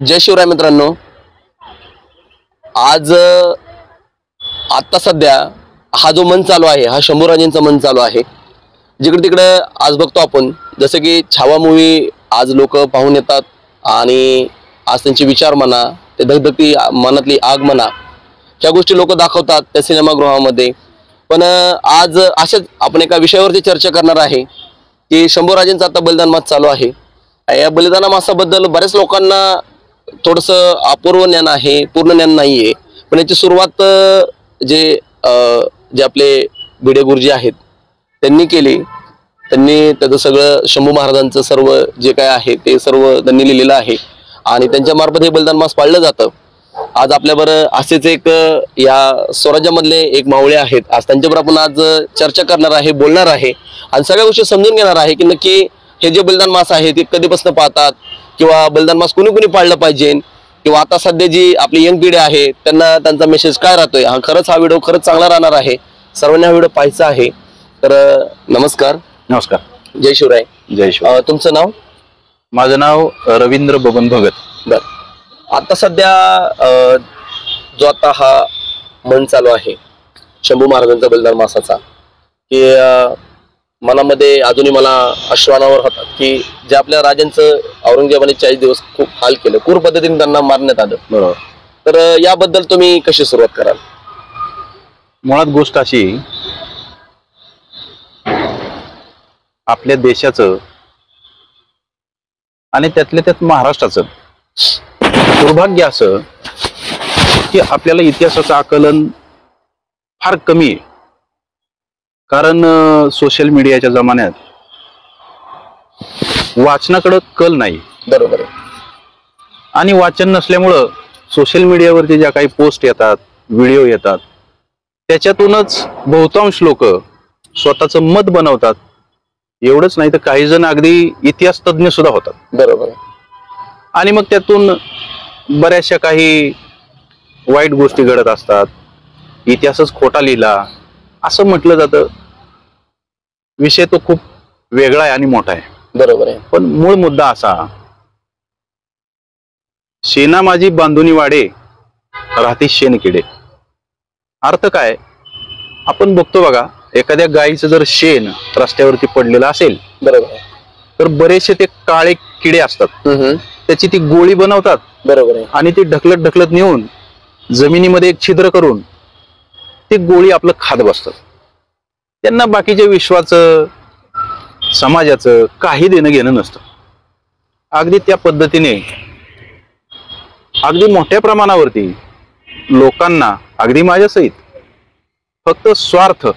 जय शिवराय मित्रांनो. आज आता सध्या हा जो मन चालू आहे हा शंभूराजेंचा मन चालू आहे. जिकडे तिकडे आज बघतो आपण जसं की छावा मूवी आज लोक पाहून येतात आणि आज त्यांचे विचार म्हणा ते धगधगती मनातली आग म्हणा ह्या गोष्टी लोक दाखवतात त्या सिनेमागृहामध्ये. पण आज अशाच आपण एका विषयावरती चर्चा करणार आहे की शंभूराजेंचा आता बलिदान मास चालू आहे. या बलिदान मासाबद्दल बऱ्याच लोकांना थोडंसं अपूर्व ज्ञान आहे, पूर्ण ज्ञान नाहीये. पण याची सुरुवात जे आपले भिडे गुरुजी आहेत त्यांनी केली. त्यांनी त्याचं सगळं शंभू महाराजांचं सर्व जे काय आहे ते सर्व त्यांनी लिहिलेलं आहे आणि त्यांच्या मार्फत हे बलिदान मास पाळलं जातं. आज आपल्याबरोबर असेच एक या स्वराज्यामधले एक मावळे आहेत. आज त्यांच्याबरोबर आपण आज चर्चा करणार आहे, बोलणार आहे आणि सगळ्या गोष्टी समजून घेणार आहे की नक्की हे जे बलिदान मास आहे ते कधीपासून पाहतात किंवा बलिदान मास कुणी कुणी पाळलं पाहिजे किंवा आता सध्या जी आपली यंग पिढी आहे त्यांना त्यांचा मेसेज काय राहतोय. हा व्हिडिओ खरंच चांगला राहणार आहे. सर्वांनी हा व्हिडिओ पाहायचा आहे. तर नमस्कार. नमस्कार. जय शिवराय. जय शिवराय. तुमचं नाव? माझं नाव रवींद्र बबन भगत. बर. आता सध्या जो आता हा मन चालू आहे शंभू महाराजांचा बलिदान मासाचा की मनामध्ये अजूनही मला अश्वानावर होतात की जे आपल्या राजांचं औरंगजेबाने 40 दिवस खूप हाल केलं, क्रूर पद्धतीने त्यांना मारण्यात आलं. बरोबर. तर याबद्दल तुम्ही कशी सुरुवात कराल? मुळात गोष्ट अशी, आपल्या देशाचं आणि त्यातल्या त्यात महाराष्ट्राचं दुर्भाग्य असं की आपल्याला इतिहासाचं आकलन फार कमी आहे. कारण सोशल मीडियाच्या जमान्यात वाचनाकडे कल नाही. बरोबर आहे. आणि वाचन नसल्यामुळं सोशल मीडियावरती ज्या काही पोस्ट येतात, व्हिडिओ येतात, त्याच्यातूनच बहुतांश लोक स्वतःचं मत बनवतात. एवढंच नाही तर काही जण अगदी इतिहास तज्ञ सुद्धा होतात. बरोबर. आणि मग त्यातून बऱ्याचशा काही वाईट गोष्टी घडत असतात. इतिहासच खोटा लिहिला असं म्हटलं जातं. विषय तो खूप वेगळा आहे आणि मोठा आहे. बरोबर आहे. पण मूळ मुद्दा असा, शेना माझी बांधुनी वाडे राहती शेण किडे. अर्थ काय? आपण बघतो बघा, एखाद्या गायीचं जर शेण रस्त्यावरती पडलेलं असेल, बरोबर, तर बरेचसे ते काळे किडे असतात, त्याची ती गोळी बनवतात. बरोबर आहे. आणि ती ढकलत ढकलत नेऊन जमिनीमध्ये एक छिद्र करून ती गोळी आपलं खात बसतात. त्यांना बाकीच्या विश्वाचं, समाजाचं काही देणं घेणं नसतं. अगदी त्या पद्धतीने अगदी मोठ्या प्रमाणावरती लोकांना, अगदी माझ्यासहित, फक्त स्वार्थ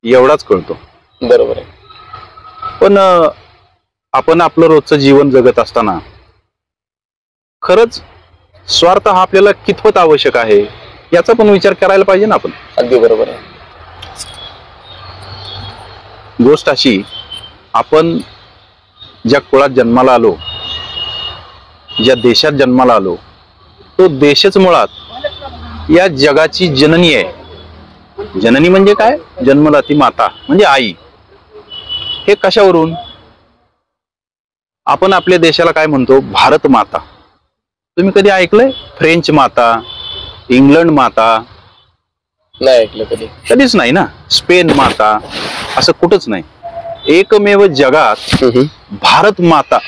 एवढाच कळतो. बरोबर आहे. पण आपण आपलं रोजचं जीवन जगत असताना खरंच स्वार्थ हा आपल्याला कितपत आवश्यक आहे याचा पण विचार करायला पाहिजे ना आपण. अगदी बरोबर आहे. गोष्ट अशी, आपण ज्या कुळात जन्माला आलो, ज्या देशात जन्माला आलो, तो देशच मुळात या जगाची जननी आहे. जननी म्हणजे काय? जन्मदाती माता म्हणजे आई. हे कशावरून? आपण आपल्या देशाला काय म्हणतो? भारत माता. तुम्ही कधी ऐकलंय फ्रेंच माता, इंग्लंड माता? नाही ऐकलं कधी. कधीच नाही ना. स्पेन माता असं कुठंच नाही. एकमेव जगात भारत माता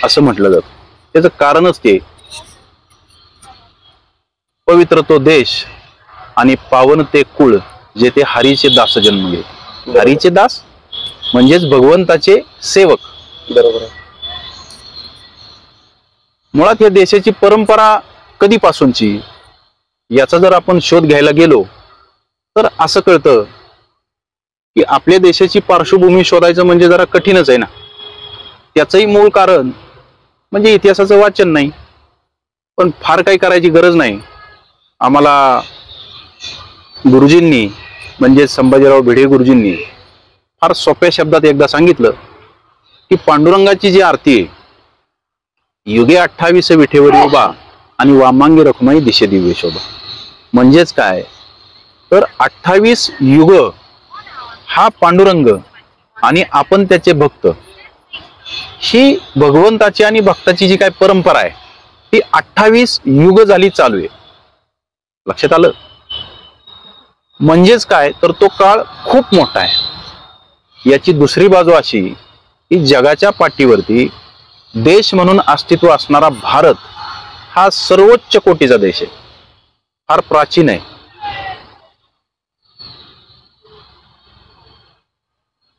असं म्हटलं जातं. त्याचं कारणच ते, पवित्र तो देश आणि पावन ते कुळ जे ते हरीचे दास जन्म घेत. हरीचे दास म्हणजेच भगवंताचे सेवक. बरोबर आहे. मुळात या देशाची परंपरा कधीपासूनची याचा जर आपण शोध घ्यायला गेलो तर असं कळतं की आपल्या देशाची पार्श्वभूमी शोधायचं म्हणजे जरा कठीणच आहे ना. त्याचंही मूळ कारण म्हणजे इतिहासाचं वाचन नाही. पण फार काही करायची गरज नाही. आम्हाला गुरुजींनी म्हणजे संभाजीराव भिडे गुरुजींनी फार सोप्या शब्दात एकदा सांगितलं की पांडुरंगाची जी आरती आहे, युगे 28 विठेवरी उभा आणि वामांगी रखुमाई दिशे दिव्य शोभा. म्हणजेच काय? तर 28 युग हा पांडुरंग आणि आपण त्याचे भक्त, ही भगवंताची आणि भक्ताची जी काय परंपरा आहे ती 28 युग झाली चालू आहे. लक्षात आलं? म्हणजेच काय तर तो काळ खूप मोठा आहे. याची दुसरी बाजू अशी की जगाच्या पाठीवरती देश म्हणून अस्तित्व असणारा भारत हा सर्वोच्च कोटीचा देश आहे, फार प्राचीन आहे.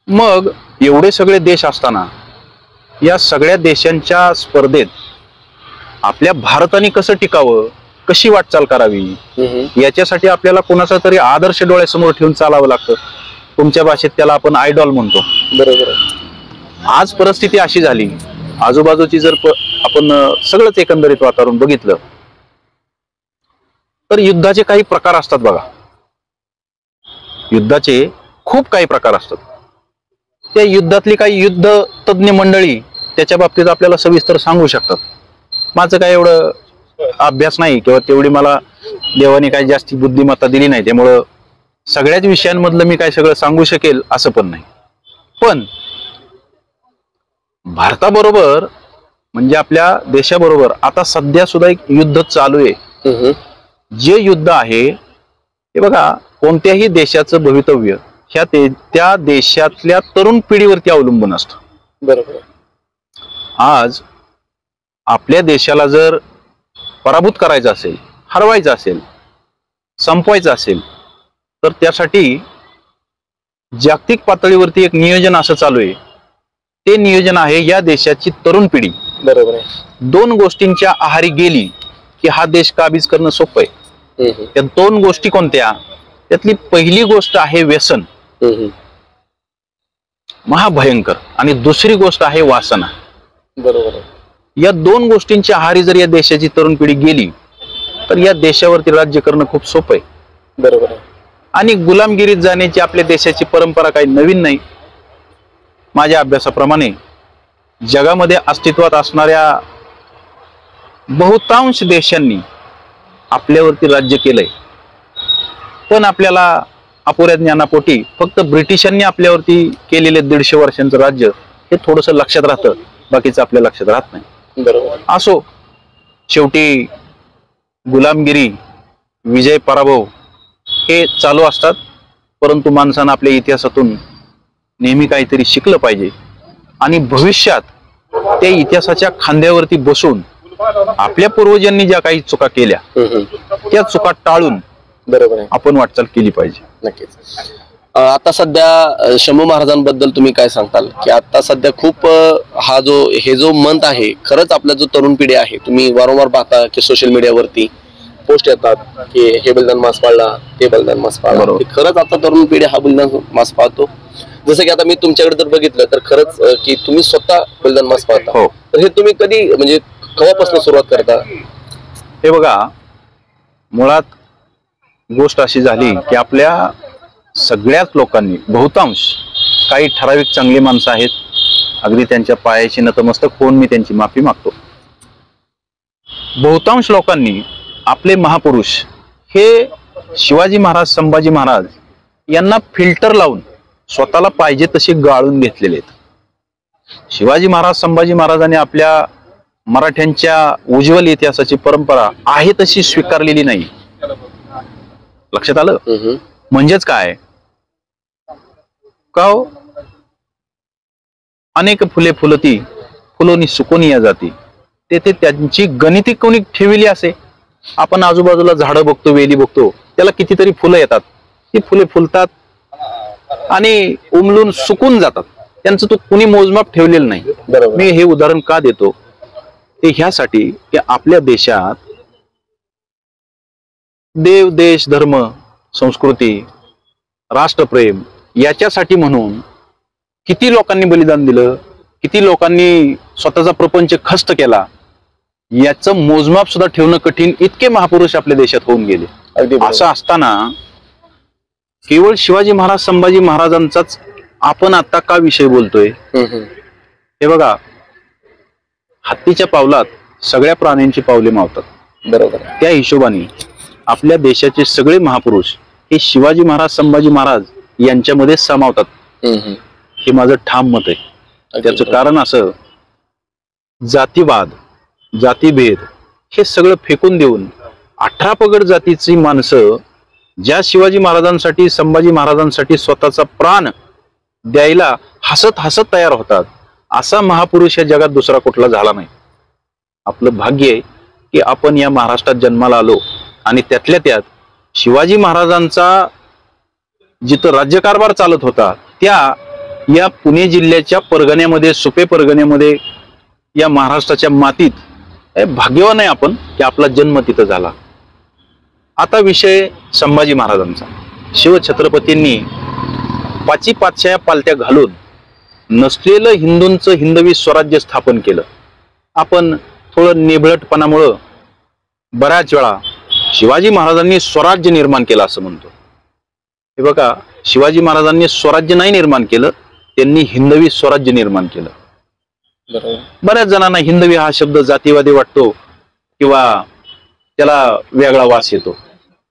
मग एवढे सगळे देश असताना या सगळ्या देशांच्या स्पर्धेत आपल्या भारताने कसं टिकावं, कशी वाटचाल करावी, याच्यासाठी आपल्याला कोणाचा तरी आदर्श डोळ्यासमोर ठेवून चालावं लागतं. तुमच्या भाषेत त्याला आपण आयडॉल म्हणतो. बरोबर. आज परिस्थिती अशी झाली, आजूबाजूची जर आपण सगळंच एकंदरीत वातावरण बघितलं तर युद्धाचे काही प्रकार असतात बघा. युद्धाचे खूप काही प्रकार असतात. त्या युद्धातली काही युद्ध तज्ञ मंडळी त्याच्या बाबतीत आपल्याला सविस्तर सांगू शकतात. माझं काय एवढं अभ्यास नाही किंवा तेवढी मला देवाने काही जास्ती बुद्धिमत्ता दिली नाही, त्यामुळं सगळ्याच विषयांमधलं मी काय सगळं सांगू शकेल असं पण नाही. पण भारताबरोबर म्हणजे आपल्या देशाबरोबर आता सध्या सुद्धा एक युद्ध चालू आहे. जे युद्ध आहे हे बघा, कोणत्याही देशाचं भवितव्य त्या देशातल्या तरुण पिढीवरती अवलंबून असतं. बरोबर. आज आपल्या देशाला जर पराभूत करायचं असेल, हरवायचं असेल, संपवायचं असेल तर त्यासाठी जागतिक पातळीवरती एक नियोजन असं चालू आहे. ते नियोजन आहे या देशाची तरुण पिढी. बरोबर आहे. दोन गोष्टींच्या आहारी गेली की हा देश काबीज करणं सोपं आहे. त्या दोन गोष्टी कोणत्या? त्यातली पहिली गोष्ट आहे व्यसन, महाभयंकर, आणि दुसरी गोष्ट आहे वासना. बरोबर आहे. या दोन गोष्टींच्या आहारी जर या देशाची तरुण पिढी गेली तर या देशावरती राज्य करणं खूप सोपं आहे. बरोबर आहे. आणि गुलामगिरीत जाण्याची आपल्या देशाची परंपरा काही नवीन नाही. माझ्या अभ्यासाप्रमाणे जगामध्ये अस्तित्वात असणाऱ्या बहुतांश देशांनी आपल्यावरती राज्य केलंय. पण आपल्याला अपुऱ्या ज्ञानापोटी फक्त ब्रिटिशांनी आपल्यावरती केलेले 150 वर्षांचं राज्य हे थोडंसं लक्षात राहतं, बाकीचं आपल्या लक्षात राहत नाही. बरोबर. असो, शेवटी गुलामगिरी, विजय पराभव हे चालू असतात. परंतु माणसानं आपल्या इतिहासातून नेहमी काहीतरी शिकलं पाहिजे आणि भविष्यात त्या इतिहासाच्या खांद्यावरती बसून आपल्या पूर्वजांनी ज्या काही चुका केल्या त्या चुका टाळून बरोबर आहे आपण वाटचाल केली पाहिजे. नक्कीच. आता सध्या शंभू महाराजांबद्दल तुम्ही काय सांगताल की आता सध्या खूप हे जो मंथ आहे, खरंच आपला जो तरुण पिढी आहे, तुम्ही वारंवार पाहता की सोशल मीडियावरती पोस्ट येतात की हे बलिदान मास पाळला, ते बलिदान मास पाळला. खरंच आता तरुण पिढी हा बलिदान मास पाळतो. जसं की आता मी तुमच्याकडे जर बघितलं तर खरंच की तुम्ही स्वतः बलिदान मास पाळता. हो. तर हे तुम्ही कधी म्हणजे केव्हापासून सुरुवात करता? हे बघा, मुळात गोष्ट अशी झाली की आपल्या सगळ्याच लोकांनी, बहुतांश, काही ठराविक चांगली माणसं आहेत, अगदी त्यांच्या पायाशी नतमस्तक होऊन मी त्यांची माफी मागतो. बहुतांश लोकांनी आपले महापुरुष हे शिवाजी महाराज, संभाजी महाराज यांना फिल्टर लावून स्वतःला पाहिजे तसे गाळून घेतलेले आहेत. शिवाजी महाराज, संभाजी महाराजांनी आपल्या मराठ्यांच्या उज्ज्वल इतिहासाची परंपरा आहे तशी स्वीकारलेली नाही. लक्षात आलं? म्हणजेच काय का हो, अनेक फुले फुलती फुलोनी सुकोनी या जाती, तेथे त्यांची गणिती कोणी ठेवली असे. आपण आजूबाजूला झाडं बघतो, वेली बघतो, त्याला कितीतरी फुलं येतात, ती फुले फुलतात आणि उमलून सुकून जातात. त्यांचं तो कुणी मोजमाप ठेवलेलं नाही. मी हे उदाहरण का देतो ते ह्यासाठी की आपल्या देशात देव, देश, धर्म, संस्कृती, राष्ट्रप्रेम याच्यासाठी म्हणून किती लोकांनी बलिदान दिलं, किती लोकांनी स्वतःचा प्रपंच खस्त केला, याचं मोजमाप सुद्धा ठेवणं कठीण, इतके महापुरुष आपल्या देशात होऊन गेले. असं असताना केवळ शिवाजी महाराज, संभाजी महाराजांचाच आपण आता का विषय बोलतोय? हे बघा, हत्तीच्या पावलात सगळ्या प्राण्यांची पावले मावतात. बरोबर. त्या हिशोबाने आपल्या देशाचे सगळे महापुरुष हे शिवाजी महाराज, संभाजी महाराज यांच्यामध्ये सामावतात. हे माझं ठाम मत आहे. त्याचं कारण असं, जातीवाद, जातीभेद हे सगळं फेकून देऊन 18 पगड जातीची माणसं ज्या शिवाजी महाराजांसाठी, संभाजी महाराजांसाठी स्वतःचा प्राण द्यायला हसत हसत तयार होतात, असा महापुरुष या जगात दुसरा कुठला झाला नाही. आपलं भाग्य आहे की आपण या महाराष्ट्रात जन्माला आलो आणि त्यातल्या त्यात शिवाजी महाराजांचा जिथं राज्यकारभार चालत होता त्या या पुणे जिल्ह्याच्या परगण्यामध्ये, सुपे परगण्यामध्ये, या महाराष्ट्राच्या मातीत भाग्यवान आहे आपण की आपला जन्म तिथं झाला. आता विषय संभाजी महाराजांचा. शिवछत्रपतींनी पाची पाचशा पालत्या घालून नसलेलं हिंदूंचं हिंदवी स्वराज्य स्थापन केलं. आपण थोडं निबळटपणामुळं बऱ्याच वेळा शिवाजी महाराजांनी स्वराज्य निर्माण केलं असं म्हणतो. हे बघा, शिवाजी महाराजांनी स्वराज्य नाही निर्माण केलं, त्यांनी हिंदवी स्वराज्य निर्माण केलं. बऱ्याच जणांना हिंदवी हा शब्द जातीवादी वाटतो किंवा त्याला वेगळा वास येतो.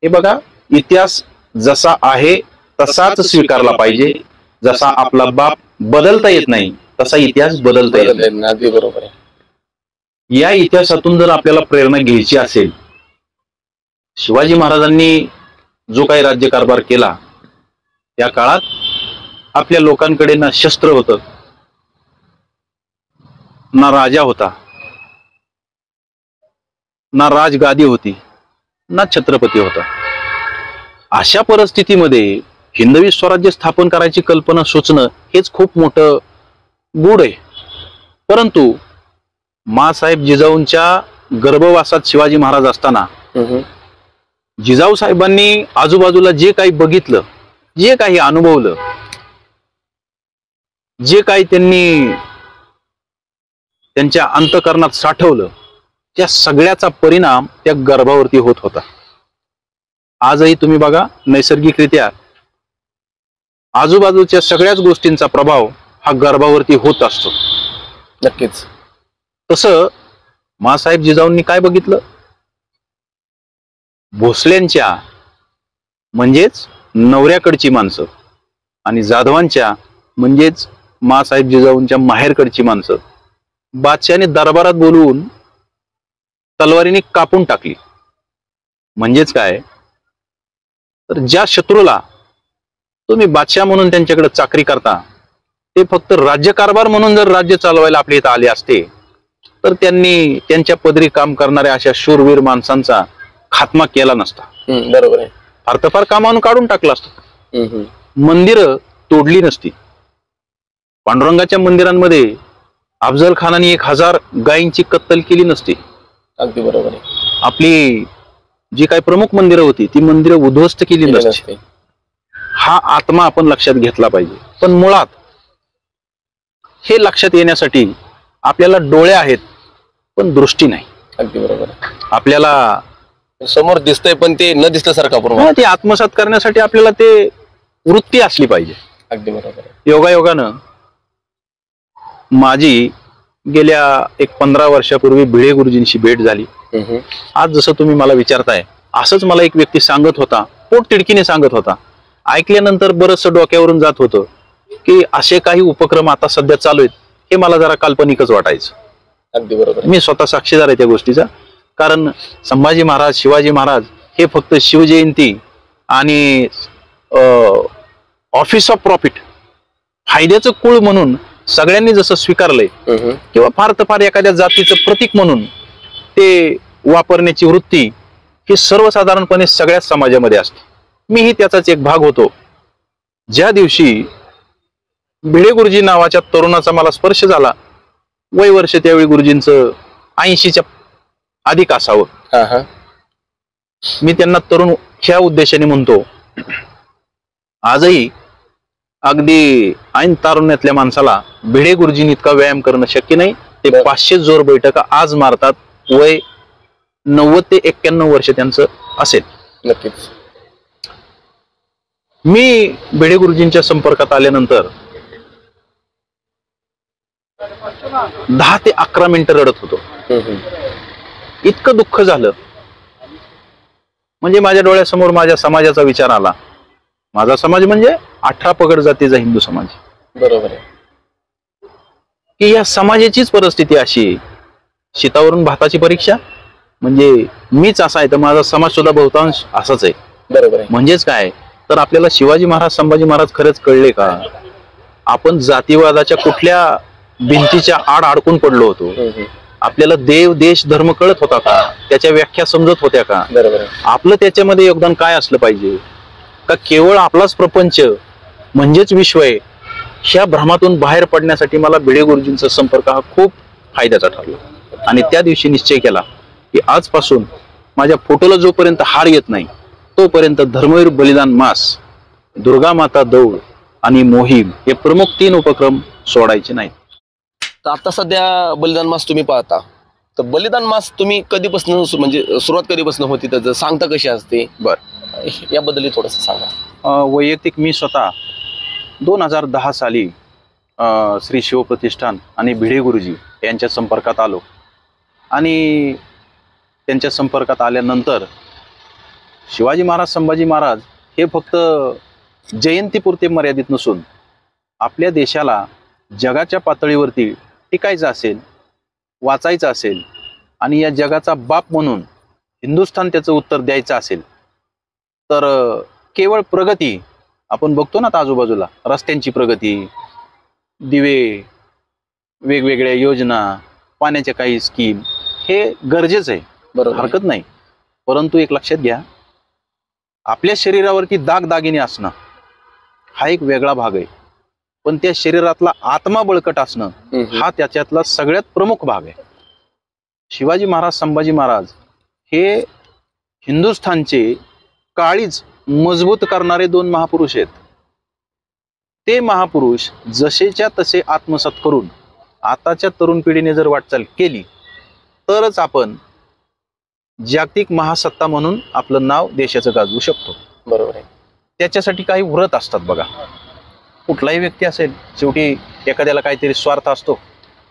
हे बघा, इतिहास जसा आहे तसाच स्वीकारला पाहिजे. जसा आपला बाप बदलता येत नाही तसा इतिहास बदलता येत नाही. अगदी बरोबर आहे. या इतिहासातून जर आपल्याला प्रेरणा घ्यायची असेल, शिवाजी महाराजांनी जो काही राज्यकारभार केला त्या काळात आपल्या लोकांकडे ना शस्त्र होतं, ना राजा होता, ना राजगादी होती, ना छत्रपती होता. अशा परिस्थितीमध्ये हिंदवी स्वराज्य स्थापन करायची कल्पना सुचणं हेच खूप मोठं गूढ आहे. परंतु माँसाहेब जिजाऊंच्या गर्भवासात शिवाजी महाराज असताना जिजाऊ साहेबांनी आजूबाजूला जे काही बघितलं, जे काही अनुभवलं, जे काही त्यांनी त्यांच्या अंतःकरणात साठवलं, त्या सगळ्याचा परिणाम त्या गर्भावरती होत होता. आजही तुम्ही बघा, नैसर्गिकरित्या आजूबाजूच्या सगळ्याच गोष्टींचा प्रभाव हा गर्भावरती होत असतो. नक्कीच. तसं माँसाहेब जिजाऊंनी काय बघितलं? भोसल्यांच्या म्हणजेच नवऱ्याकडची माणसं आणि जाधवांच्या म्हणजेच माँसाहेब जिजाऊंच्या माहेरकडची माणसं बादशाहने दरबारात बोलवून तलवारीने कापून टाकली. म्हणजेच काय, तर ज्या शत्रूला तुम्ही बादशाह म्हणून त्यांच्याकडे चाकरी करता, ते फक्त राज्यकारभार म्हणून जर राज्य चालवायला आपल्या इथं आले असते तर त्यांनी त्यांच्या पदरी काम करणाऱ्या अशा शूरवीर माणसांचा खात्मा केला नसता. बरोबर आहे. फार तर फार कामावून काढून टाकलं असतं. मंदिरं तोडली नसती. पांडुरंगाच्या मंदिरांमध्ये अफजल खानाने 1000 गायींची कत्तल केली नसती. अगदी बरोबर आहे. आपली जी काही प्रमुख मंदिरं होती ती मंदिरं उद्ध्वस्त केली नसती. हा आत्मा आपण लक्षात घेतला पाहिजे. पण मुळात हे लक्षात येण्यासाठी आपल्याला डोळे आहेत पण दृष्टी नाही. अगदी बरोबर आहे. आपल्याला समोर दिसतंय पण ते न दिसल्यासारखं ते आत्मसात करण्यासाठी आपल्याला ते वृत्ती असली पाहिजे. अगदी बरोबर आहे. योगायोगानं माझी गेल्या एक 15 वर्षापूर्वी भिडे गुरुजींशी भेट झाली. आज जसं तुम्ही मला विचारताय असंच मला एक व्यक्ती सांगत होता, पोट तिडकीने सांगत होता. ऐकल्यानंतर बरंचसं डोक्यावरून जात होतं की असे काही उपक्रम आता सध्या चालू आहेत. हे मला जरा काल्पनिकच वाटायचं. अगदी बरोबर. मी स्वतः साक्षीदार आहे त्या गोष्टीचा. कारण संभाजी महाराज, शिवाजी महाराज हे फक्त शिवजयंती आणि ऑफिस ऑफ प्रॉफिट, फायद्याचं कुळ म्हणून सगळ्यांनी जसं स्वीकारलंय किंवा फार तर फार एखाद्या जातीचं प्रतीक म्हणून ते वापरण्याची वृत्ती ही सर्वसाधारणपणे सगळ्याच समाजामध्ये असते. मीही त्याचाच एक भाग होतो. ज्या दिवशी भिडे गुरुजी नावाच्या तरुणाचा मला स्पर्श झाला, वय वर्ष त्यावेळी गुरुजींचं 80च्या अधिक असावं. मी त्यांना तरुण ह्या उद्देशाने म्हणतो, आजही अगदी ऐन तारुण्यातल्या माणसाला भिडे गुरुजींनी इतका व्यायाम करणं शक्य नाही. ते 500 जोर बैठका आज मारतात. वय 90 ते 91 वर्ष त्यांचं असेल. नक्कीच. मी भिडे गुरुजींच्या संपर्कात आल्यानंतर 10 ते 11 मिनिटं रडत होतो. इतकं दुःख झालं म्हणजे माझ्या डोळ्यासमोर माझ्या समाजाचा विचार आला. माझा समाज म्हणजे 18 पगड जातीचा हिंदू समाज. बरोबर आहे. की या समाजाचीच परिस्थिती अशी, शेतावरून भाताची परीक्षा म्हणजे मीच असा आहे तर माझा समाज सुद्धा बहुतांश असाच आहे. बरोबर आहे. म्हणजेच काय तर आपल्याला शिवाजी महाराज संभाजी महाराज खरंच कळले का? आपण जातीवादाच्या कुठल्या भिंतीच्या आड अडकून पडलो होतो? आपल्याला देव देश धर्म कळत होता का? त्याच्या व्याख्या समजत होत्या का? बरोबर आहे. आपलं त्याच्यामध्ये योगदान काय असलं पाहिजे? का केवळ आपलाच प्रपंच म्हणजेच विश्व आहे ह्या भ्रमातून बाहेर पडण्यासाठी मला भिडे गुरुजींचा संपर्क हा खूप फायद्याचा ठरला. आणि त्या दिवशी निश्चय केला की आजपासून माझ्या फोटोला जोपर्यंत हार येत नाही तोपर्यंत धर्मवीर बलिदान मास, दुर्गा माता दौड आणि मोहीम हे प्रमुख 3 उपक्रम सोडायचे नाहीत. तर आता सध्या बलिदान मास तुम्ही पाहता, तर बलिदान मास तुम्ही कधीपासून म्हणजे सुरुवात कधीपासून होती, त्याचं सांगता कशी असते याबद्दल थोडंसं सांगा. वैयक्तिक मी स्वतः 2010 साली श्री शिवप्रतिष्ठान आणि भिडे गुरुजी यांच्या संपर्कात आलो. आणि त्यांच्या संपर्कात आल्यानंतर शिवाजी महाराज संभाजी महाराज हे फक्त जयंतीपुरते मर्यादित नसून आपल्या देशाला जगाच्या पातळीवरती टिकायचं असेल, वाचायचं असेल आणि या जगाचा बाप म्हणून हिंदुस्थान त्याचं उत्तर द्यायचं असेल तर केवळ प्रगती आपण बघतो ना आजूबाजूला, रस्त्यांची प्रगती, दिवे, वेगवेगळ्या योजना, पाण्याच्या काही स्कीम हे गरजेचं आहे, बरोबर, हरकत नाही. परंतु एक लक्षात घ्या, आपल्या शरीरावरती दागदागिने असणं हा एक वेगळा भाग आहे, पण त्या शरीरातला आत्मा बळकट असणं हा त्याच्यातला सगळ्यात प्रमुख भाग आहे. शिवाजी महाराज संभाजी महाराज हे हिंदुस्थानचे काळीज मजबूत करणारे 2 महापुरुष आहेत. ते महापुरुष जसेच्या तसे आत्मसात करून आताच्या तरुण पिढीने जर वाटचाल केली तरच आपण जागतिक महासत्ता म्हणून आपलं नाव देशाचं गाजवू शकतो. बरोबर आहे. त्याच्यासाठी काही व्रत असतात बघा. कुठलाही व्यक्ती असेल, शेवटी एखाद्याला काहीतरी स्वार्थ असतो,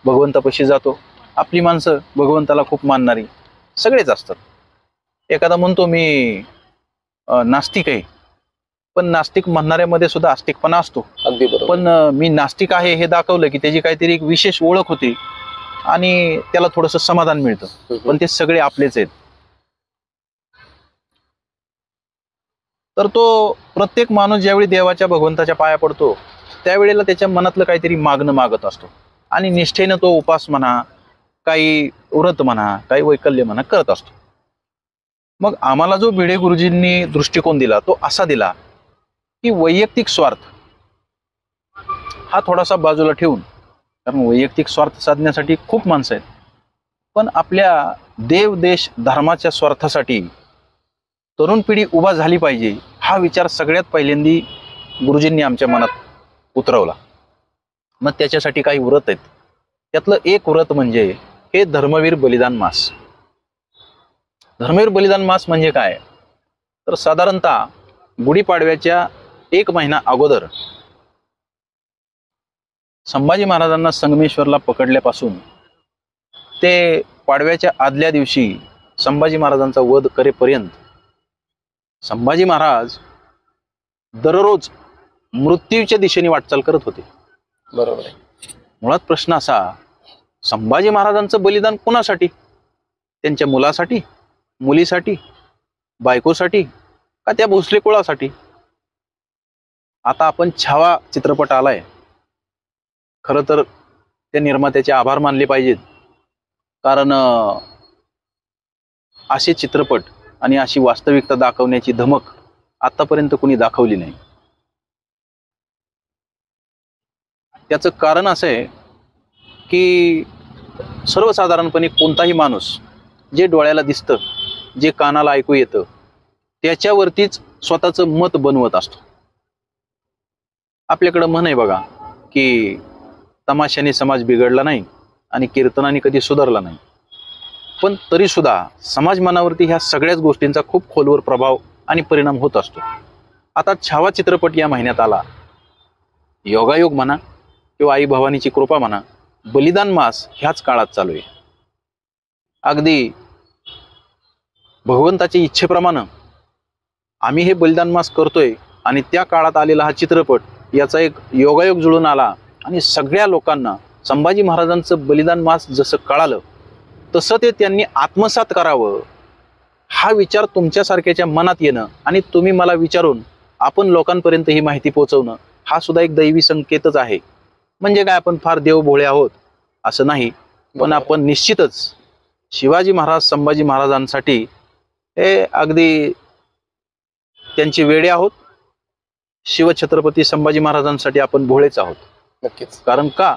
भगवंतापाशी जातो. आपली माणसं भगवंताला खूप मानणारी सगळेच असतात. एखादा म्हणतो मी नास्तिक आहे, पण नास्तिक म्हणणाऱ्यामध्ये सुद्धा आस्तिकपणा असतो. अगदी बरोबर. पण मी नास्तिक आहे हे दाखवलं की त्याची काहीतरी एक विशेष ओळख होती आणि त्याला थोडंसं समाधान मिळतं. पण ते सगळे आपलेच आहेत. तर तो प्रत्येक माणूस ज्यावेळी देवाच्या भगवंताच्या पाया पडतो त्यावेळेला त्याच्या मनातलं काहीतरी मागणं मागत असतो आणि निष्ठेनं तो उपास म्हणा, काही व्रत म्हणा, काही वैकल्य म्हणा करत असतो. मग आम्हाला जो भिडे गुरुजींनी दृष्टिकोन दिला तो असा दिला की वैयक्तिक स्वार्थ हा थोडासा बाजूला ठेवून, कारण वैयक्तिक स्वार्थ साधण्यासाठी खूप माणसं आहेत, पण आपल्या देव देश धर्माच्या स्वार्थासाठी तरुण पिढी उभा झाली पाहिजे हा विचार सगळ्यात पहिल्यांदी गुरुजींनी आमच्या मनात उतरवला. मग त्याच्यासाठी काही व्रत आहेत. त्यातलं एक व्रत म्हणजे हे धर्मवीर बलिदान मास. धर्मवीर बलिदान मास म्हणजे काय तर साधारणतः गुढीपाडव्याच्या 1 महिना अगोदर संभाजी महाराजांना संगमेश्वरला पकडल्यापासून ते पाडव्याच्या आदल्या दिवशी संभाजी महाराजांचा वध करेपर्यंत संभाजी महाराज दररोज मृत्यूच्या दिशेने वाटचाल करत होते. बरोबर आहे. मुळात प्रश्न असा, संभाजी महाराजांचं बलिदान कोणासाठी? त्यांच्या मुलासाठी, मुलीसाठी, बायकोसाठी का त्या भोसले कुळासाठी? आता आपण छावा चित्रपट आलाय, खरं तर त्या निर्मात्याचे आभार मानले पाहिजेत, कारण असे चित्रपट आणि अशी वास्तविकता दाखवण्याची धमक आतापर्यंत कोणी दाखवली नाही. त्याचं कारण असं आहे की सर्वसाधारणपणे कोणताही माणूस जे डोळ्याला दिसतं, जे कानाला ऐकू येतं, त्याच्यावरतीच स्वतःचं मत बनवत असतो. आपल्याकडं म्हण आहे बघा की तमाशाने समाज बिघडला नाही आणि कीर्तनाने कधी सुधारला नाही. पण तरी सुद्धा समाज मनावरती ह्या सगळ्याच गोष्टींचा खूप खोलवर प्रभाव आणि परिणाम होत असतो. आता छावा चित्रपट या महिन्यात आला, योगायोग म्हणा किंवा आई भवानीची कृपा म्हणा, बलिदान मास ह्याच काळात चालू आहे. अगदी भगवंताच्या इच्छेप्रमाणे आम्ही हे बलिदान मास करतोय आणि त्या काळात आलेला हा चित्रपट याचा एक योगायोग जुळून आला आणि सगळ्या लोकांना संभाजी महाराजांचं बलिदान मास जसं कळालं तसं ते त्यांनी आत्मसात करावं, हा विचार तुमच्यासारख्याच्या मनात येणं आणि तुम्ही मला विचारून आपण लोकांपर्यंत ही माहिती पोहोचवणं, हा सुद्धा एक दैवी संकेतच आहे. म्हणजे काय, आपण फार देवभोळे आहोत असं नाही, पण आपण निश्चितच शिवाजी महाराज संभाजी महाराजांसाठी हे अगदी त्यांची वेडे आहोत. शिवछत्रपती संभाजी महाराजांसाठी आपण भोळेच आहोत. नक्कीच. कारण का,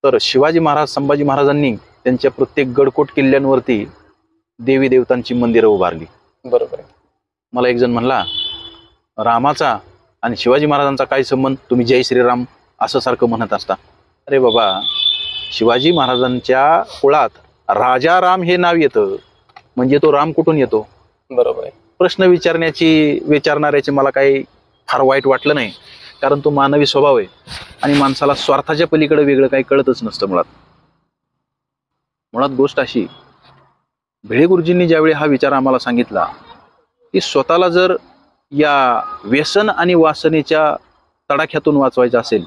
तर शिवाजी महाराज संभाजी महाराजांनी त्यांच्या प्रत्येक गडकोट किल्ल्यांवरती देवी देवतांची मंदिरं उभारली. बरोबर आहे. मला एक जण म्हणला, रामाचा आणि शिवाजी महाराजांचा काय संबंध, तुम्ही जय श्रीराम असं सारखं म्हणत असता. अरे बाबा, शिवाजी महाराजांच्या कुळात राजा राम हे नाव येतं, म्हणजे तो राम कुठून येतो? बरोबर आहे. प्रश्न विचारणाऱ्याचे मला काही फार वाईट वाटलं नाही, कारण तो मानवी स्वभाव आहे आणि माणसाला स्वार्थाच्या पलीकडे वेगळं काही कळतच नसतं. मुळात गोष्ट अशी, भिडे गुरुजींनी ज्यावेळी हा विचार आम्हाला सांगितला की स्वतःला जर या व्यसन आणि वासनेच्या तडाख्यातून वाचवायचं असेल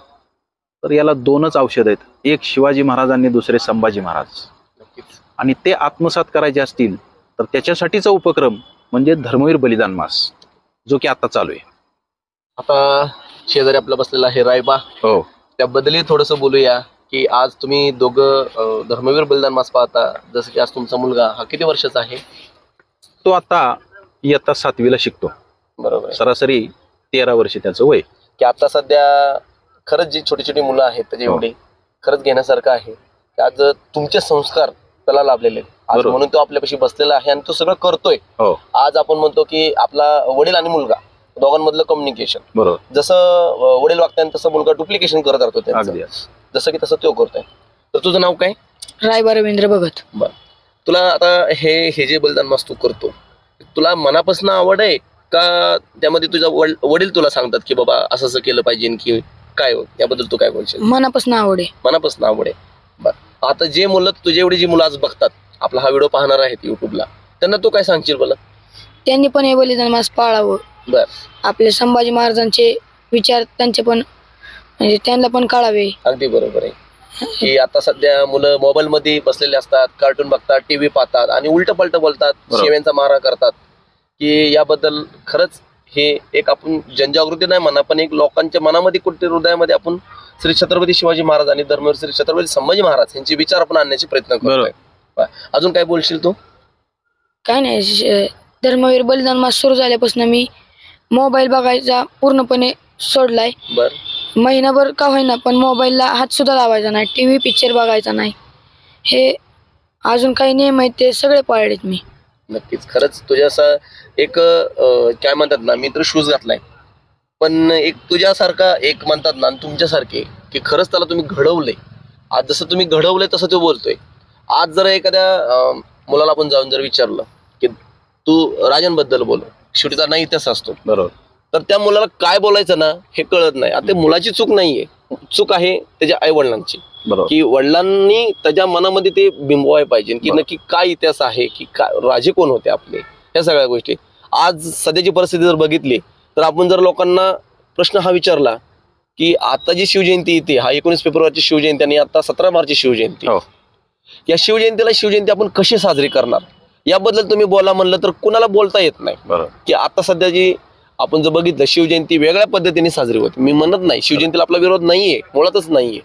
तर याला दोनच औषध आहेत, एक शिवाजी महाराज आणि दुसरे संभाजी महाराज. आणि ते आत्मसात करायचे असतील तर त्याच्यासाठीचा उपक्रम म्हणजे धर्मवीर बलिदान मास, जो की आता चालू आहे. आता शेजारी आपला बसलेला आहे रायबा, हो, त्याबद्दलही थोडंसं बोलूया की आज तुम्ही दोघं धर्मवीर बलिदान मास पाहता. जसं की आज तुमचा मुलगा हा किती वर्षाचा आहे? तो आता इयत्ता 7वीला शिकतो. बरोबर आहे. सरासरी 13 वर्ष त्याचं वय. की आता सध्या खरंच जी छोटी छोटी मुलं आहेत त्याचे एवढे खरंच घेण्यासारखं आहे की आज तुमचे संस्कार त्याला लाभलेले आहेत. आज बरोबर. म्हणून तो आपल्यापाशी बसलेला आहे आणि तो सगळं करतोय. हो, आज आपण म्हणतो की आपला वडील आणि मुलगा दोघांमधलं कम्युनिकेशन, बरोबर, जसं वडील वागताना तसं मुलगा डुप्लिकेशन करत राहतो त्यांचं. अगदी. जसं की तसं तो करतोय. तर तुझं नाव काय? रायबा रवींद्र भगत. बर, तुला आता हे जे बलिदान मास तू करतो, तुला मनापासून आवड आहे का त्यामध्ये तुझा वडील तुला सांगतात की बाबा असं असं केलं पाहिजे, की काय याबद्दल तू काय बोलशील? मनापासून आवड आहे. मनापासून आवड आहे. बर, आता जे मुलं तुझे एवढी जी मुलं आज बघतात, आपला हा व्हिडिओ पाहणार आहेत युट्यूबला, त्यांना तू काय सांगशील बोला? त्यांनी पण हे बलिदान मास पाळावं. बर, आपले संभाजी महाराजांचे विचार त्यांचे पण म्हणजे त्यांना पण कळावे. अगदी बरोबर आहे की आता सध्या मुलं मोबाईल मध्ये बसलेले असतात, कार्टून बघतात, टीव्ही पाहतात आणि उलट पलट बोलतात, शेव्यांचा मारा करतात. की याबद्दल खरंच हे एक आपण जनजागृती नाही म्हणा, पण एक लोकांच्या मनामध्ये कुठे हृदयामध्ये आपण श्री छत्रपती शिवाजी महाराज आणि धर्मवीर श्री छत्रपती संभाजी महाराज यांचे विचार आपण आणण्याचे प्रयत्न करतोय. अजून काय बोलशील तू? काय नाही, धर्मवीर बलिदान मास सुरू झाल्यापासून मी मोबाईल बघायचा पूर्णपणे सोडलाय. बर, महिनाभर का होईना पण मोबाईलला हात सुद्धा लावायचा नाही, टीव्ही पिक्चर बघायचा नाही. हे अजून काही नियम आहेत ते सगळे पाळलेत मी. नक्कीच. खरंच तुझ्या असं एक काय म्हणतात ना, मी तर शूज घातलाय, पण एक तुझ्यासारखा एक म्हणतात ना तुमच्यासारखे की खरंच त्याला तुम्ही घडवलंय. आज जसं तुम्ही घडवलंय तसं तो बोलतोय. आज जर एखाद्या मुलाला आपण जाऊन जर विचारलं की तू राजांबद्दल बोल, शेवटी त्यांना इतिहास असतो, बरोबर, तर त्या मुलाला काय बोलायचं ना हे कळत नाही. आता मुलाची चूक नाहीये, चूक आहे त्याच्या आई वडिलांची, बरोबर, की वडिलांनी त्याच्या मनामध्ये ते बिंबवाय पाहिजे की नक्की काय इतिहास आहे, की काय राजे कोण होते आपले, या सगळ्या गोष्टी. आज सध्याची परिस्थिती जर बघितली तर आपण जर लोकांना प्रश्न हा विचारला की आता जी शिवजयंती येते, हा 19 फेब्रुवारीची शिवजयंती आणि आता 17 मार्चची शिवजयंती, हो, या शिवजयंती आपण कशी साजरी करणार याबद्दल तुम्ही बोला म्हणलं तर कुणाला बोलता येत नाही. बरोबर, की आता सध्या जी आपण जर बघितलं शिवजयंती वेगळ्या पद्धतीने साजरी होते. मी म्हणत नाही शिवजयंतीला आपला विरोध नाहीये, मुळातच नाहीये,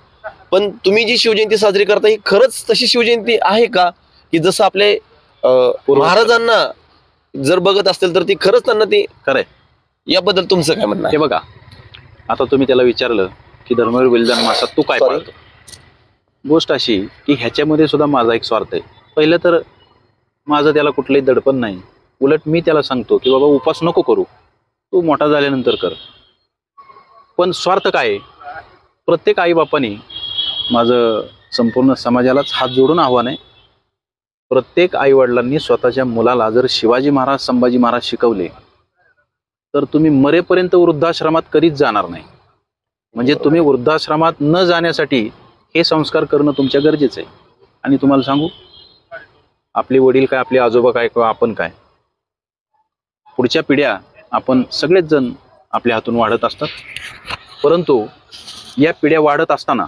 पण तुम्ही जी शिवजयंती साजरी करता ही खरंच तशी शिवजयंती आहे का की जसं आपले महाराजांना जर बघत असतील तर ती खरंच त्यांना ती खरंय? याबद्दल तुमचं काय म्हणणं हे आहे? बघा, आता तुम्ही त्याला विचारलं की धर्मवीर बलिदान मासात तू काय पाळतो, गोष्ट अशी की ह्याच्यामध्ये सुद्धा माझा एक स्वार्थ आहे. पहिलं तर माझं त्याला कुठलंही दडपण नाही, उलट मी त्याला सांगतो की बाबा उपास नको करू, तू मोठा झाल्यानंतर कर. पण स्वार्थ काय आहे? प्रत्येक आईबापाने, माझं संपूर्ण समाजालाच हात जोडून आव्हान आहे, प्रत्येक आईवडिलांनी स्वतःच्या मुलाला जर शिवाजी महाराज संभाजी महाराज शिकवले तर तुम्ही मरेपर्यंत वृद्धाश्रमात कधीच जाणार नाही. म्हणजे तुम्ही वृद्धाश्रमात न जाण्यासाठी हे संस्कार करणं तुमच्या गरजेचं आहे. आणि तुम्हाला सांगू, आपले वडील काय, आपले आजोबा काय, किंवा आपण काय, पुढच्या पिढ्या आपण सगळेच जण आपल्या हातून वाढत असतात. परंतु या पिढ्या वाढत असताना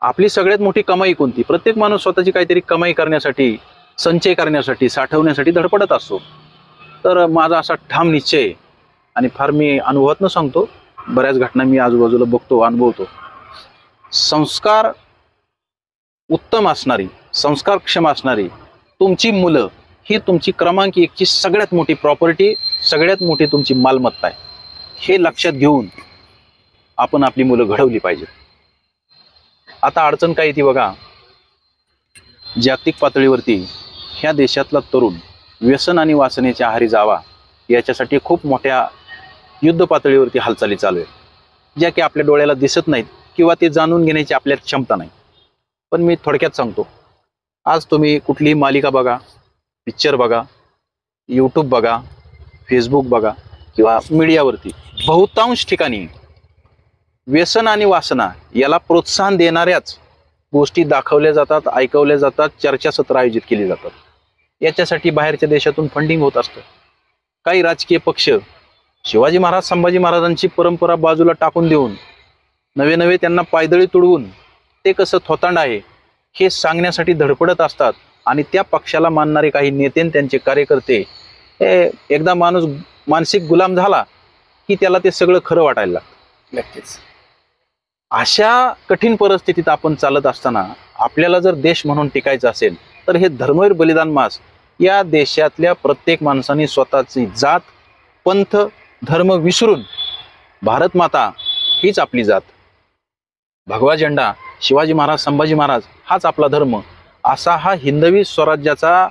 आपली सगळ्यात मोठी कमाई कोणती? प्रत्येक माणूस स्वतःची काहीतरी कमाई करण्यासाठी, संचय करण्यासाठी, साठवण्यासाठी धडपडत असतो. तर माझा असा ठाम निश्चय आहे, आणि फार मी अनुभवातनं सांगतो, बऱ्याच घटना मी आजूबाजूला बघतो, अनुभवतो. संस्कार उत्तम असणारी, संस्कारक्षम असणारी तुमची मुलं ही तुमची क्रमांक 1ची सगळ्यात मोठी प्रॉपर्टी, सगळ्यात मोठी तुमची मालमत्ता आहे. हे लक्षात घेऊन आपण आपली मुलं घडवली पाहिजेत. आता अडचण काय येते बघा, जागतिक पातळीवरती ह्या देशातला तरुण व्यसन आणि वासनेच्या आहारी जावा याच्यासाठी खूप मोठ्या युद्ध पातळीवरती हालचाली चालू आहेत, ज्या की आपल्या डोळ्याला दिसत नाहीत किंवा ते जाणून घेण्याची आपल्यात क्षमता नाही. पण मी थोडक्यात सांगतो, आज तुम्ही कुठलीही मालिका बघा, पिक्चर बघा, यूट्यूब बघा, फेसबुक बघा किंवा मीडियावरती बहुतांश ठिकाणी व्यसन आणि वासना याला प्रोत्साहन देणाऱ्याच गोष्टी दाखवल्या जातात, ऐकवल्या जातात, चर्चासत्र आयोजित केली जातात. याच्यासाठी बाहेरच्या देशातून फंडिंग होत असतं. काही राजकीय पक्ष शिवाजी महाराज, संभाजी महाराजांची परंपरा बाजूला टाकून देऊन नवे नवे त्यांना पायदळी तुडवून ते कसं थोतांड आहे हे सांगण्यासाठी धडपडत असतात. आणि त्या पक्षाला मानणारे काही नेते आणि त्यांचे कार्यकर्ते, हे एकदा माणूस मानसिक गुलाम झाला की त्याला ते सगळं खरं वाटायला लागतं. नक्कीच. अशा कठीण परिस्थितीत आपण चालत असताना आपल्याला जर देश म्हणून टिकायचं असेल तर हे धर्मवीर बलिदान मास या देशातल्या प्रत्येक माणसाने स्वतःची जात, पंथ, धर्म विसरून भारत माता हीच आपली जात, भगवा झेंडा, शिवाजी महाराज, संभाजी महाराज हाच आपला धर्म, असा हा हिंदवी स्वराज्याचा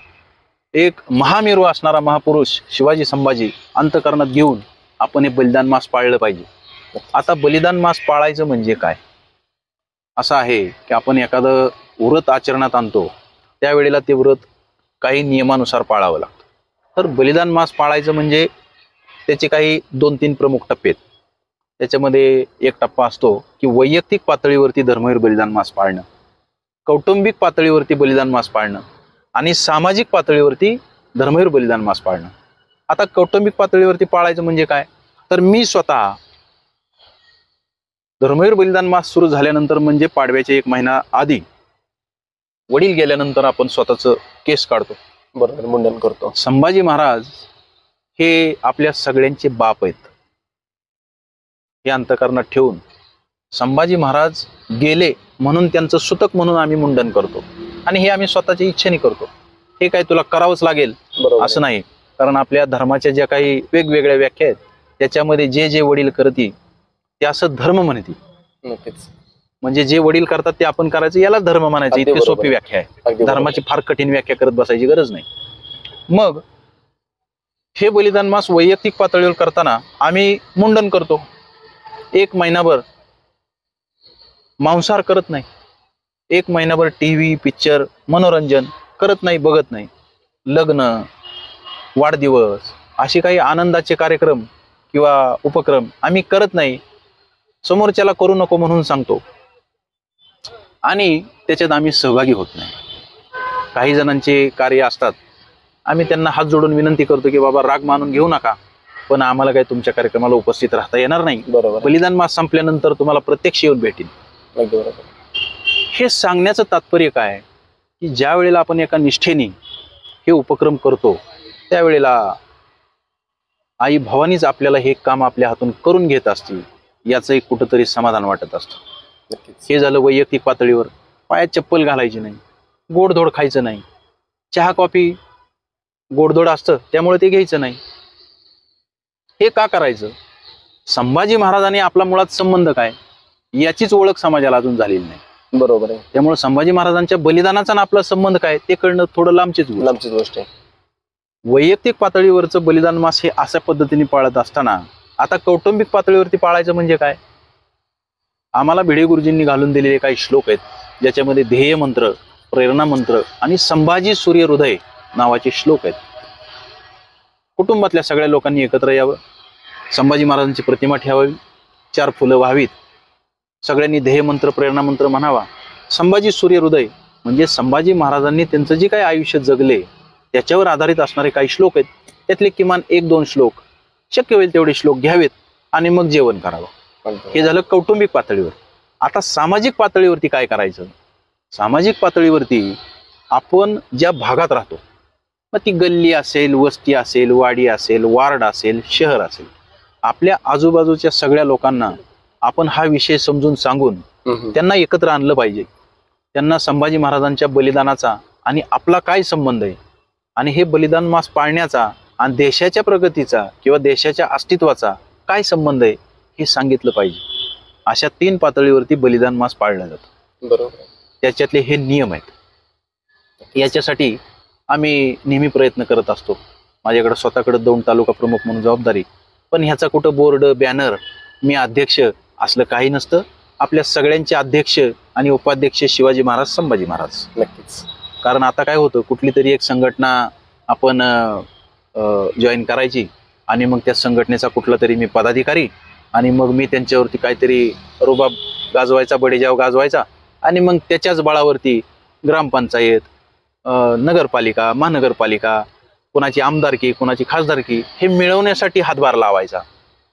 एक महामेरू असणारा महापुरुष शिवाजी संभाजी अंतःकरणात घेऊन आपण हे बलिदान मास पाळलं पाहिजे. आता बलिदान मास पाळायचं म्हणजे काय? असं आहे की आपण एखादं व्रत आचरणात आणतो, त्यावेळेला ते व्रत काही नियमानुसार पाळावं लागतं. तर बलिदान मास पाळायचं म्हणजे त्याचे काही 2-3 प्रमुख टप्पे आहेत. त्याच्यामध्ये एक टप्पा असतो की वैयक्तिक पातळीवरती धर्मवीर बलिदान मास पाळणं, कौटुंबिक पातळीवरती बलिदान मास पाळणं आणि सामाजिक पातळीवरती धर्मवीर बलिदान मास पाळणं. आता कौटुंबिक पातळीवरती पाळायचं म्हणजे काय? तर मी स्वतः धर्मवीर बलिदान मास सुरू झाल्यानंतर म्हणजे पाडव्याच्या 1 महिना आधी वडील गेल्यानंतर आपण स्वतःचं केस काढतो, बरोबर, मुंडन करतो. संभाजी महाराज हे आपल्या सगळ्यांचे बाप आहेत हे अंतःकरणात ठेवून संभाजी महाराज गेले म्हणून त्यांचं सुतक म्हणून आम्ही मुंडन करतो. आणि हे आम्ही स्वतःच्या इच्छेने करतो. हे काय तुला करावंच लागेल असं नाही, कारण आपल्या धर्माच्या ज्या काही वेगवेगळ्या व्याख्या आहेत त्याच्यामध्ये जे जे वडील करतील ते असं धर्म म्हणतील. नक्कीच. म्हणजे जे वडील करतात ते आपण करायचं, याला धर्म म्हणायचं. अगदी इतकी बरोबर. सोपी व्याख्या आहे, अगदी बरोबर. धर्माची फार कठीण व्याख्या करत बसायची गरज नाही. मग हे बलिदान मास वैयक्तिक पातळीवर करताना आम्ही मुंडन करतो. 1 महिनाभर मांसाहार करत नाही, 1 महिनाभर टीव्ही, पिक्चर, मनोरंजन करत नाही, बघत नाही. लग्न, वाढदिवस असे काही आनंदाचे कार्यक्रम किंवा उपक्रम आम्ही करत नाही. समोरच्याला करू नको म्हणून सांगतो आणि त्याच्यात आम्ही सहभागी होत नाही. काही जणांचे कार्य असतात, आम्ही त्यांना हात जोडून विनंती करतो की बाबा राग मानून घेऊ नका, पण आम्हाला काही तुमच्या कार्यक्रमाला उपस्थित राहता येणार नाही. बरोबर. बलिदान मास संपल्यानंतर तुम्हाला प्रत्यक्ष येऊन भेटेल. अगदी बरोबर. हे सांगण्याचं तात्पर्य काय की ज्या वेळेला आपण एका निष्ठेने हे उपक्रम करतो त्यावेळेला आई भवानीच आपल्याला हे काम आपल्या हातून करून घेत असते, याचं एक कुठंतरी समाधान वाटत असतं. नक्कीच. हे झालं वैयक्तिक पातळीवर. पायात चप्पल घालायची नाही, गोडधोड खायचं नाही, चहा कॉफी गोडधोड असतं त्यामुळे ते घ्यायचं नाही. हे का करायचं? संभाजी महाराजांनी आपला मुळात संबंध काय याचीच ओळख समाजाला अजून झालेली नाही. बरोबर आहे. त्यामुळे संभाजी महाराजांच्या बलिदानाचा आपला संबंध काय ते कळणं थोडं लांबचीच गोष्ट आहे. वैयक्तिक पातळीवरचं बलिदान मास हे अशा पद्धतीने पाळत असताना आता कौटुंबिक पातळीवरती पाळायचं म्हणजे काय? आम्हाला भिडे गुरुजींनी घालून दिलेले काही श्लोक आहेत ज्याच्यामध्ये ध्येय मंत्र, प्रेरणा मंत्र आणि संभाजी सूर्य हृदय नावाचे श्लोक आहेत. कुटुंबातल्या सगळ्या लोकांनी एकत्र यावं, संभाजी महाराजांची प्रतिमा ठेवावी, 4 फुलं व्हावीत, सगळ्यांनी ध्येय मंत्र, प्रेरणा मंत्र म्हणावा. संभाजी सूर्य हृदय म्हणजे संभाजी महाराजांनी त्यांचं जे काही आयुष्य जगले त्याच्यावर आधारित असणारे काही श्लोक आहेत. त्यातले किमान 1-2 श्लोक शक्य होईल तेवढे श्लोक घ्यावेत आणि मग जेवण करावं. हे झालं कौटुंबिक पातळीवर. आता सामाजिक पातळीवरती काय करायचं? सामाजिक पातळीवरती आपण ज्या भागात राहतो, मग ती गल्ली असेल, वस्ती असेल, वाडी असेल, वार्ड असेल, शहर असेल, आपल्या आजूबाजूच्या सगळ्या लोकांना आपण हा विषय समजून सांगून त्यांना एकत्र आणलं पाहिजे. त्यांना संभाजी महाराजांच्या बलिदानाचा आणि आपला काय संबंध आहे आणि हे बलिदान मास पाळण्याचा आणि देशाच्या प्रगतीचा किंवा देशाच्या अस्तित्वाचा काय संबंध आहे हे सांगितलं पाहिजे. अशा 3 पातळीवरती बलिदान मास पाळलं जातं. बरोबर. त्याच्यातले हे नियम आहेत. याच्यासाठी आम्ही नेहमी प्रयत्न करत असतो. माझ्याकडे स्वतःकडे 2 तालुका प्रमुख म्हणून जबाबदारी, पण ह्याचा कुठं बोर्ड बॅनर मी अध्यक्ष असलं काही नसतं. आपल्या सगळ्यांचे अध्यक्ष आणि उपाध्यक्ष शिवाजी महाराज, संभाजी महाराज. नक्कीच. कारण आता काय होतं, कुठली तरी एक संघटना आपण जॉईन करायची आणि मग त्या संघटनेचा कुठला तरी मी पदाधिकारी आणि मग मी त्यांच्यावरती काहीतरी रुबाब गाजवायचा, बडेजाव गाजवायचा आणि मग त्याच्याच बळावरती ग्रामपंचायत, नगरपालिका, महानगरपालिका, कोणाची आमदारकी, कोणाची खासदारकी हे मिळवण्यासाठी हातभार लावायचा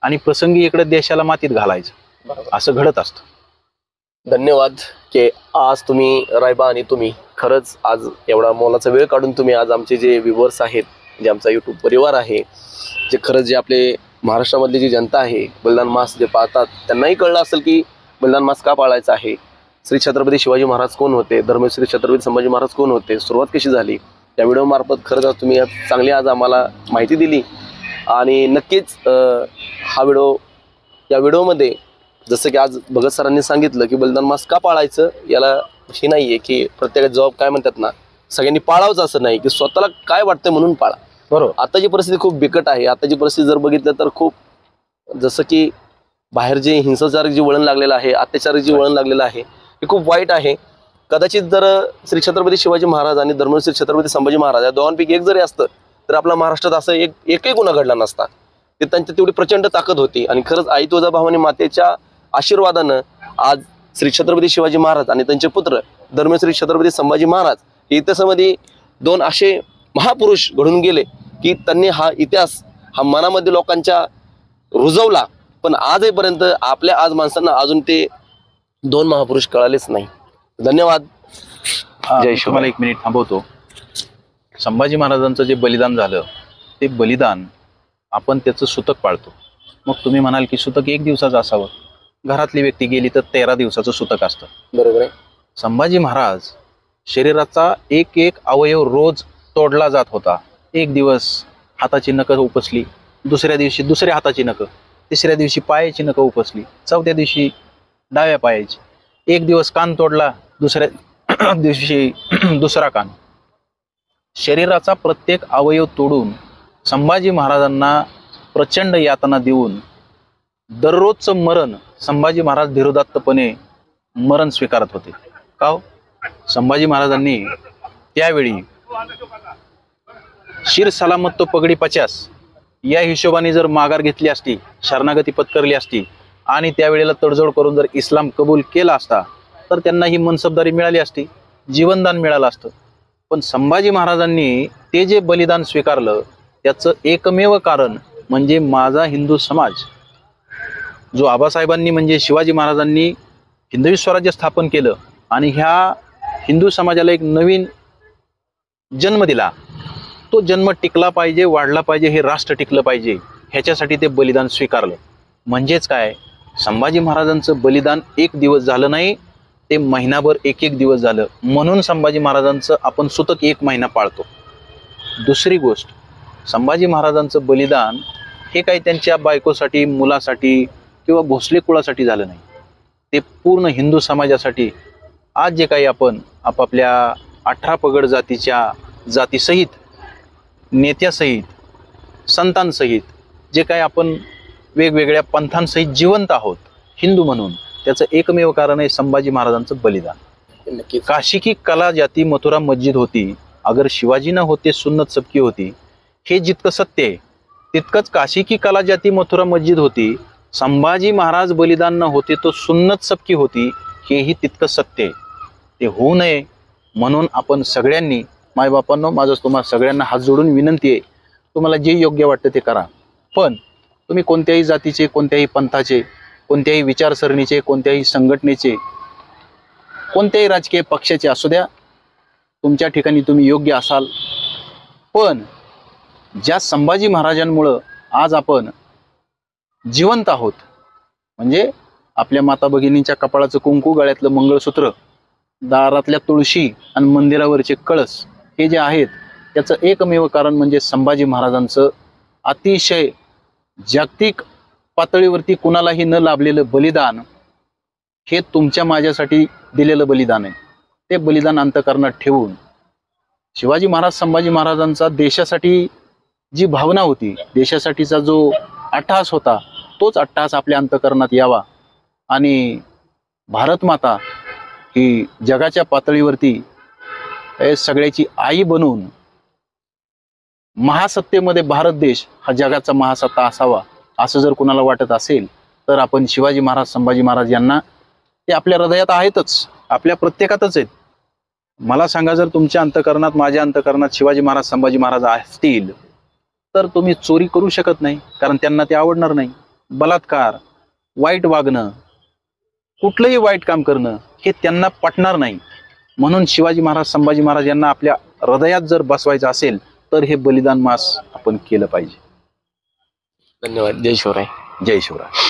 आणि प्रसंगी इकडे देशाला मातीत घालायचं. असं घडत असतं. धन्यवाद की आज तुम्ही रायबा आणि तुम्ही खरंच आज एवढा मोलाचा वेळ काढून तुम्ही आज आमचे जे व्ह्युअर्स आहेत, जे आमचा यूट्यूब परिवार आहे, जे खरंच जे आपले महाराष्ट्रामधली जी जनता आहे, बलिदान मास जे पाळतात त्यांनाही कळलं असेल की बलिदान मास का पाळायचा आहे, श्री छत्रपती शिवाजी महाराज कोण होते, धर्मश्री छत्रपती संभाजी महाराज कोण होते, सुरुवात कशी झाली, त्या व्हिडिओमार्फत खरंच तुम्ही चांगली आज आम्हाला माहिती दिली. आणि नक्कीच या व्हिडिओमध्ये जसं की आज भगत सरांनी सांगितलं की बलिदान मास का पाळायचं, याला हे नाही आहे की प्रत्येकाचा जबाब काय म्हणतात ना सगळ्यांनी पाळावंच असं नाही की स्वतःला काय वाटतं म्हणून पाळा. बरोबर. आताची परिस्थिती खूप बिकट आहे. आताची परिस्थिती जर बघितलं तर खूप जसं की बाहेर जे हिंसाचार जे वळण लागलेलं आहे, अत्याचाराचं जे वळण लागलेलं आहे हे खूप वाईट आहे. कदाचित जर श्री छत्रपती शिवाजी महाराज आणि धर्मश्री छत्रपती संभाजी महाराज या दोघांपैकी एक जरी असतं तर आपल्या महाराष्ट्रात असं एकही गुन्हा घडला नसता. ते त्यांची तेवढी प्रचंड ताकद होती. आणि खरंच आई तुळजाभवानी मातेच्या आशीर्वादानं आज श्री छत्रपती शिवाजी महाराज आणि त्यांचे पुत्र धर्मश्री छत्रपती संभाजी महाराज हे इतिहासामध्ये 2 असे महापुरुष घडून गेले की त्यांनी हा इतिहास हा मनामध्ये लोकांच्या रुजवला. पण आजपर्यंत आपल्या आज माणसांना अजून ते 2 महापुरुष कळालेच नाही. धन्यवाद. जय शिव. मला 1 मिनिट थांबवतो. संभाजी महाराजांचं जे बलिदान झालं ते बलिदान आपण त्याचं सुतक पाळतो. मग तुम्ही म्हणाल की सुतक 1 दिवसाचं असावं. घरातली व्यक्ती गेली तर 13 दिवसाचं सुतक असतं. बरोबर आहे. संभाजी महाराज शरीराचा एक अवयव रोज तोडला जात होता. 1 दिवस हाताची नखं उपसली, दुसऱ्या दिवशी दुसऱ्या हाताची नखं, तिसऱ्या दिवशी पायाची नखं उपसली, चौथ्या दिवशी डाव्या पायाची, 1 दिवस कान तोडला, दुसऱ्या दिवशी दुसरा कान. शरीराचा प्रत्येक अवयव तोडून संभाजी महाराजांना प्रचंड यातना देऊन दररोजचं मरण संभाजी महाराज धीरोदात्तपणे मरण स्वीकारत होते. का हो? संभाजी महाराजांनी त्यावेळी शिर सलामत तो पगडी 50 या हिशोबाने जर माघार घेतली असती, शरणागती पत्करली असती आणि त्यावेळेला तडजोड करून जर इस्लाम कबूल केला असता तर त्यांना ही मनसबदारी मिळाली असती, जीवनदान मिळालं असतं. पण संभाजी महाराजांनी ते जे बलिदान स्वीकारलं त्याचं एकमेव कारण म्हणजे माझा हिंदू समाज, जो आबासाहेबांनी म्हणजे शिवाजी महाराजांनी हिंदवी स्वराज्य स्थापन केलं आणि ह्या हिंदू समाजाला एक नवीन जन्म दिला, तो जन्म टिकला पाहिजे, वाढला पाहिजे, हे राष्ट्र टिकलं पाहिजे, ह्याच्यासाठी ते बलिदान स्वीकारलं. म्हणजेच काय, संभाजी महाराजांचं बलिदान 1 दिवस झालं नाही, ते महिनाभर 1 दिवस झालं. म्हणून संभाजी महाराजांचं आपण सुतक 1 महिना पाळतो. दुसरी गोष्ट, संभाजी महाराजांचं बलिदान हे काही त्यांच्या बायकोसाठी, मुलासाठी किंवा भोसले कुळासाठी झालं नाही. ते पूर्ण हिंदू समाजासाठी आज जे काही आपण आपापल्या 18 पगड जातीच्या जातीसहित, नेत्यासहित, संतांसहित जे काही आपण वेगवेगळ्या पंथांसहित जिवंत आहोत हिंदू म्हणून, त्याचं एकमेव कारण आहे संभाजी महाराजांचं बलिदान. काशी की कला जाती मथुरा मस्जिद होती, अगर शिवाजी न होते सुन्नत सबकी होती. हे जितकं सत्य आहे तितकंच काशी की कला जाती मथुरा मस्जिद होती, संभाजी महाराज बलिदान न होते तो सुन्नत सबकी होती, हेही तितकं सत्य आहे. ते होऊ नये म्हणून आपण सगळ्यांनी, मायबापांनो माझं तुम्हाला सगळ्यांना हात जोडून विनंती आहे, तुम्हाला जे योग्य वाटतं ते करा. पण तुम्ही कोणत्याही जातीचे, कोणत्याही पंथाचे कोणत्याही विचारसरणीचे, कोणत्याही संघटनेचे, कोणत्याही राजकीय पक्षाचे असू द्या, तुमच्या ठिकाणी तुम्ही योग्य असाल. पण ज्या संभाजी महाराजांमुळं आज आपण जिवंत आहोत, म्हणजे आपल्या माता भगिनींच्या कपाळाचं कुंकू, गळ्यातलं मंगळसूत्र, दारातल्या तुळशी आणि मंदिरावरचे कळस हे जे आहेत, त्याचं एकमेव कारण म्हणजे संभाजी महाराजांचं अतिशय जागतिक पातळीवरती कुणालाही न लाभलेलं बलिदान, हे तुमच्या माझ्यासाठी दिलेलं बलिदान आहे. ते बलिदान अंतःकरणात ठेवून शिवाजी महाराज, संभाजी महाराजांचा देशासाठी जी भावना होती, देशासाठीचा जो अट्टहास होता, तोच अट्टहास आपल्या अंतःकरणात यावा आणि भारत माता ही जगाच्या पातळीवरती सगळ्याची आई बनून महासत्तेमध्ये भारत देश हा जगाचा महासत्ता असावा, असं जर कुणाला वाटत असेल तर आपण शिवाजी महाराज, संभाजी महाराज यांना, ते आपल्या हृदयात आहेतच, आपल्या प्रत्येकातच आहेत. मला सांगा, जर तुमच्या अंतःकरणात, माझ्या अंतःकरणात शिवाजी महाराज, संभाजी महाराज असतील तर तुम्ही चोरी करू शकत नाही, कारण त्यांना ते आवडणार नाही. बलात्कार, वाईट वागणं, कुठलंही वाईट काम करणं हे त्यांना पटणार नाही. म्हणून शिवाजी महाराज, संभाजी महाराज यांना आपल्या हृदयात जर बसवायचं असेल तर हे बलिदान मास आपण केलं पाहिजे. धन्यवाद. जय शिवराय. जय शिवराय.